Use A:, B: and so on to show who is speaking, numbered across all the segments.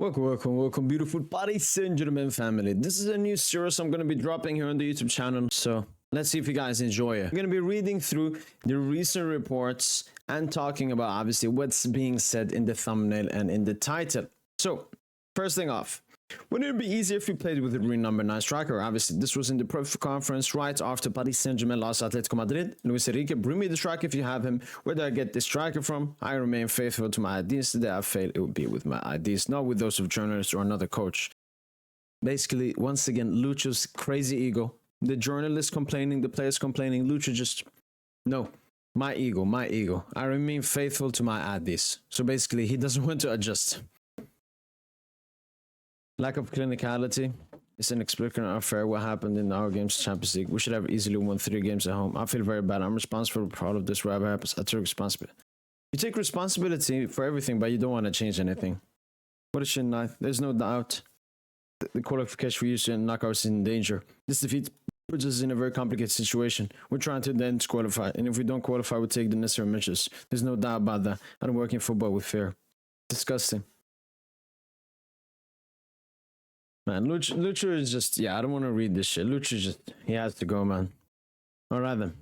A: Welcome, beautiful Paris Saint Germain family. This is a new series I'm going to be dropping here on the YouTube channel, so let's see if you guys enjoy it. I'm going to be reading through the recent reports and talking about, obviously, what's being said in the thumbnail and in the title. So, first thing off, wouldn't it be easier if you played with a green number 9 striker? Obviously, this was in the press conference right after Paris Saint Germain lost Atletico Madrid. Luis Enrique, bring me the striker if you have him. Where do I get this striker from? I remain faithful to my ideas. Today I failed, it would be with my ideas, not with those of journalists or another coach. Basically, once again, Lucho's crazy ego. The journalists complaining, the players complaining. Lucho just, no, my ego. I remain faithful to my ideas. So basically, he doesn't want to adjust. Lack of clinicality is inexplicably unfair. What happened in our games Champions League? We should have easily won 3 games at home. I feel very bad. I'm responsible for all of this. Whatever happens, I take responsibility. You take responsibility for everything, but you don't want to change anything. What a shit night. There's no doubt the qualification for UCL knockout is in danger. This defeat puts us in a very complicated situation. We're trying to then qualify, and if we don't qualify, we take the necessary measures. There's no doubt about that. I don't work in football with fear. Disgusting. Man, Lucho is just, yeah, I don't want to read this shit. Lucho just, he has to go, man. Alright then.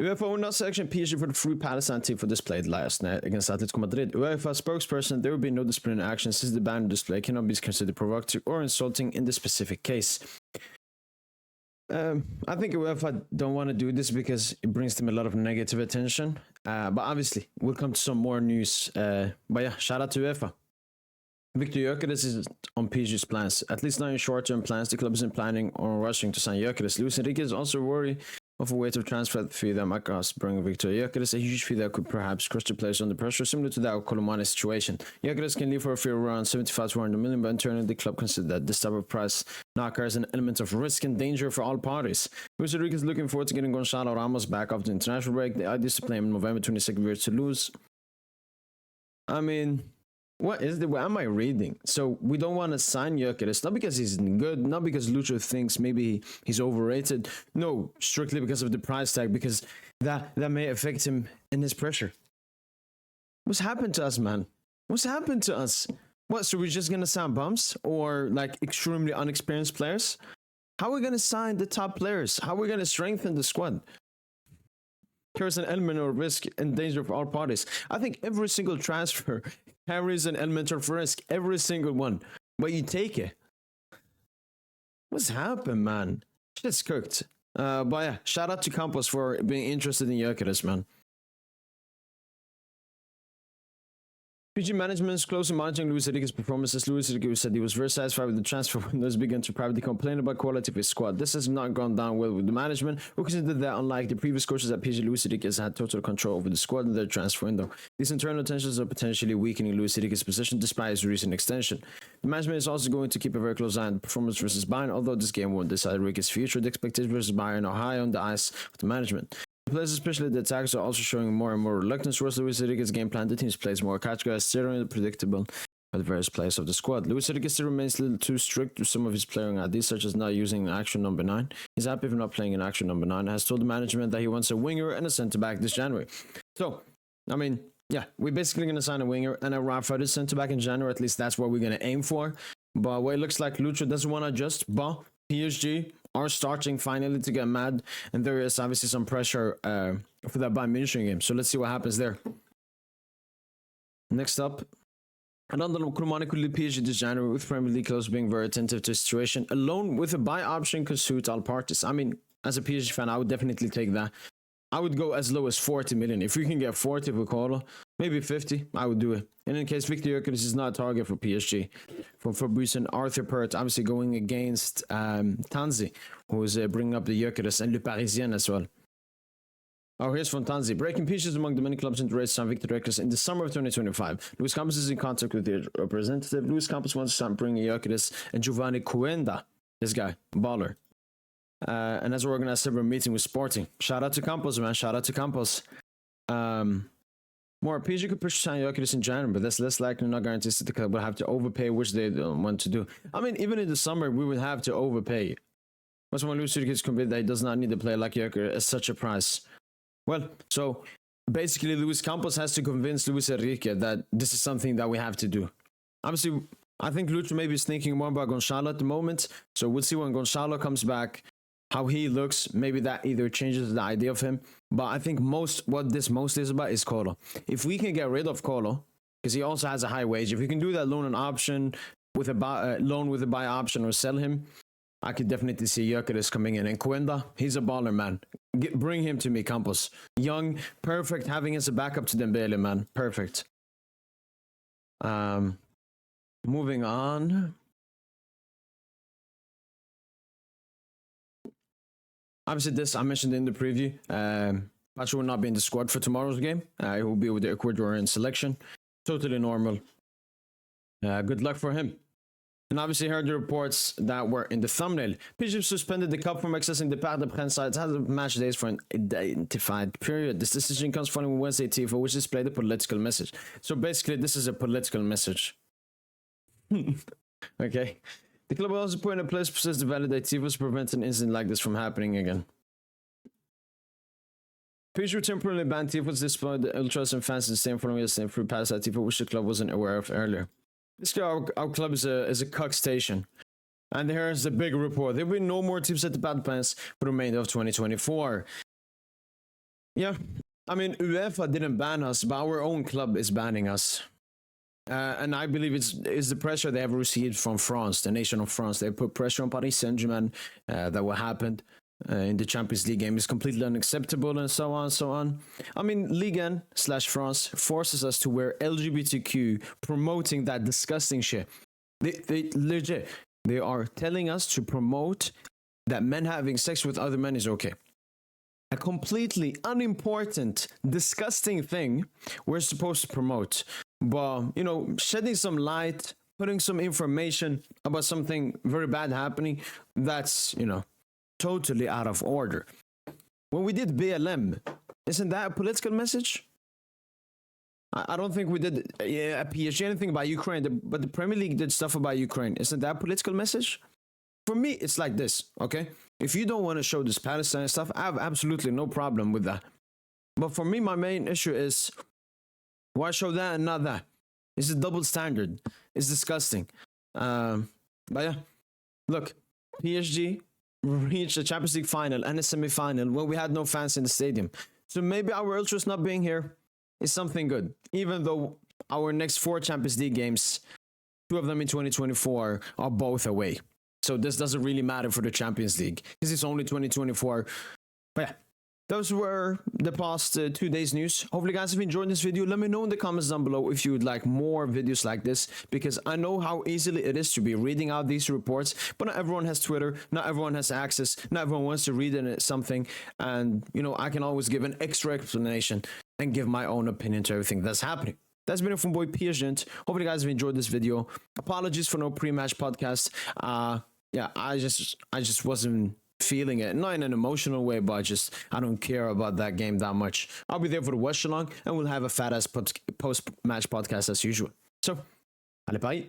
A: UEFA will not sanction PSG for the free Palestine team for displayed last night against Atletico Madrid. UEFA spokesperson, there will be no disciplinary action since the banner display cannot be considered provocative or insulting in this specific case. I think UEFA don't want to do this because it brings them a lot of negative attention. But obviously, we'll come to some more news. But yeah, shout out to UEFA. Victor Gyökeres is on PSG's plans. At least not in short-term plans. The club isn't planning on rushing to sign Gyökeres. Luis Enrique is also worried of a weight of transfer fee that might cost bring Victor Gyökeres, a huge fee that could perhaps crush the players under pressure, similar to that of Colomani's situation. Gyökeres can leave for a fee of around 75 to 100 million, but internally the club considered that this type of price now carries an element of risk and danger for all parties. Luis Enrique is looking forward to getting Gonzalo Ramos back after the international break. The idea is to play him in November 22nd versus Toulouse. I mean, what is the, what am I reading? So we don't want to sign Gyökeres, not because he's good, not because Lucho thinks maybe he's overrated. No, strictly because of the price tag, because that may affect him in his pressure. What's happened to us, man? What's happened to us? What, so we're just going to sign bumps or like extremely unexperienced players? How are we going to sign the top players? How are we going to strengthen the squad? There's an element of risk and danger for all parties. I think every single transfer carries an element of risk, every single one. But you take it. What's happened, man? Shit's cooked. But yeah, shout out to Campos for being interested in Gyökeres, man. PG management is closely monitoring Luis Enrique's performances. Luis Enrique said he was very satisfied with the transfer windows, began to privately complain about quality of his squad. This has not gone down well with the management, who considered that unlike the previous coaches at PSG, Luis Enrique has had total control over the squad and their transfer window. These internal tensions are potentially weakening Luis Enrique's position despite his recent extension. The management is also going to keep a very close eye on the performance versus Bayern, although this game won't decide Enrique's future. The expectations versus Bayern are high on the eyes of the management. The players, especially the attackers, are also showing more and more reluctance towards Luis Enrique's game plan. The team's plays more categorized, steering and predictable by the various players of the squad. Luis Enrique still remains a little too strict with some of his playing ideas, such as not using an actual number 9. He's happy if not playing an actual number 9 and has told the management that he wants a winger and a centre-back this January. So, I mean, yeah, we're basically going to sign a winger and a right-footed centre-back in January. At least that's what we're going to aim for. But what it looks like Lucho doesn't want to adjust, but PSG are starting finally to get mad, and there is obviously some pressure for that Bayern Munich game. So let's see what happens there. Next up, Randall Colomani could lead PSG this January, with Premier League clubs being very attentive to the situation. Alone with a buy option could suit all parties. I mean, as a PSG fan, I would definitely take that. I would go as low as 40 million. If we can get 40 for Colo, maybe 50, I would do it. And in case Victor Gyökeres is not a target for PSG. From Fabrice and Arthur Pert, obviously going against Tanzi, who is bringing up the Gyökeres, and Le Parisien as well. Oh, here's from Tanzi. Breaking pieces among the many clubs in the race to sign Victor Gyökeres in the summer of 2025. Luis Campos is in contact with the representative. Luis Campos wants to start bringing Gyökeres and Giovanni Cuenda, this guy, baller. And has organized several meetings with Sporting. Shout out to Campos, man. Shout out to Campos. More PSG could push to sign Gyökeres in January, but that's less likely, not guaranteed that the club will have to overpay, which they don't want to do. I mean, even in the summer, we would have to overpay. Once when Luis Enrique is convinced that he does not need to play like Gyökeres at such a price. Well, so basically, Luis Campos has to convince Luis Enrique that this is something that we have to do. Obviously, I think Lucho maybe is thinking more about Gonzalo at the moment. So we'll see when Gonzalo comes back, how he looks. Maybe that either changes the idea of him. But I think what this most is about is Colo. If we can get rid of Colo, because he also has a high wage, if we can do that loan and option with a loan with a buy option or sell him, I could definitely see Gyökeres coming in. And Cuenda, he's a baller, man. Bring him to me, Campos. Young, perfect, having as a backup to Dembele, man. Perfect. Moving on. Obviously, this I mentioned in the preview. Pacho will not be in the squad for tomorrow's game. He will be with the Ecuadorian selection. Totally normal. Good luck for him. And obviously heard the reports that were in the thumbnail. PSG suspended the cup from accessing the Paris Saint Germain sites, has match days for an identified period. This decision comes following Wednesday Tifo, which displayed a political message. So basically, this is a political message. Okay. The club will also put in a place process to validate Tifo to prevent an incident like this from happening again. PSG will temporarily ban Tifos despite the ultras and fans the same following the same through Paris Tifo, which the club wasn't aware of earlier. Basically, our club is a cuck station. And here's the big report. There will be no more teams at the bad plans for the remainder of 2024. Yeah, I mean, UEFA didn't ban us, but our own club is banning us. And I believe it's the pressure they have received from France, the nation of France. They put pressure on Paris Saint Germain that what happened in the Champions League game is completely unacceptable and so on and so on. I mean, Ligue 1/France forces us to wear LGBTQ, promoting that disgusting shit. They legit, they are telling us to promote that men having sex with other men is okay. A completely unimportant, disgusting thing we're supposed to promote. But, you know, shedding some light, putting some information about something very bad happening, that's, you know, totally out of order. When we did BLM, isn't that a political message? I don't think we did a PSG anything about Ukraine, but the Premier League did stuff about Ukraine. Isn't that a political message? For me, it's like this, okay? If you don't want to show this Palestine stuff, I have absolutely no problem with that. But for me, my main issue is, why show that and not that? It's a double standard. It's disgusting. But yeah, look, PSG reached the Champions League final and a semi-final when we had no fans in the stadium. So maybe our ultras not being here is something good. Even though our next 4 Champions League games, 2 of them in 2024, are both away. So this doesn't really matter for the Champions League because it's only 2024. But yeah, those were the past 2 days news. Hopefully guys have enjoyed this video. Let me know in the comments down below if you would like more videos like this, because I know how easily it is to be reading out these reports, but not everyone has Twitter, not everyone has access, not everyone wants to read in something, and you know, I can always give an extra explanation and give my own opinion to everything that's happening. That's been it from boy PSGINT. Hopefully guys have enjoyed this video. Apologies for no pre-match podcast. Yeah, I just wasn't feeling it, not in an emotional way, but I don't care about that game that much. I'll be there for the watch along, and we'll have a fat ass post-match podcast as usual. So, allez, bye.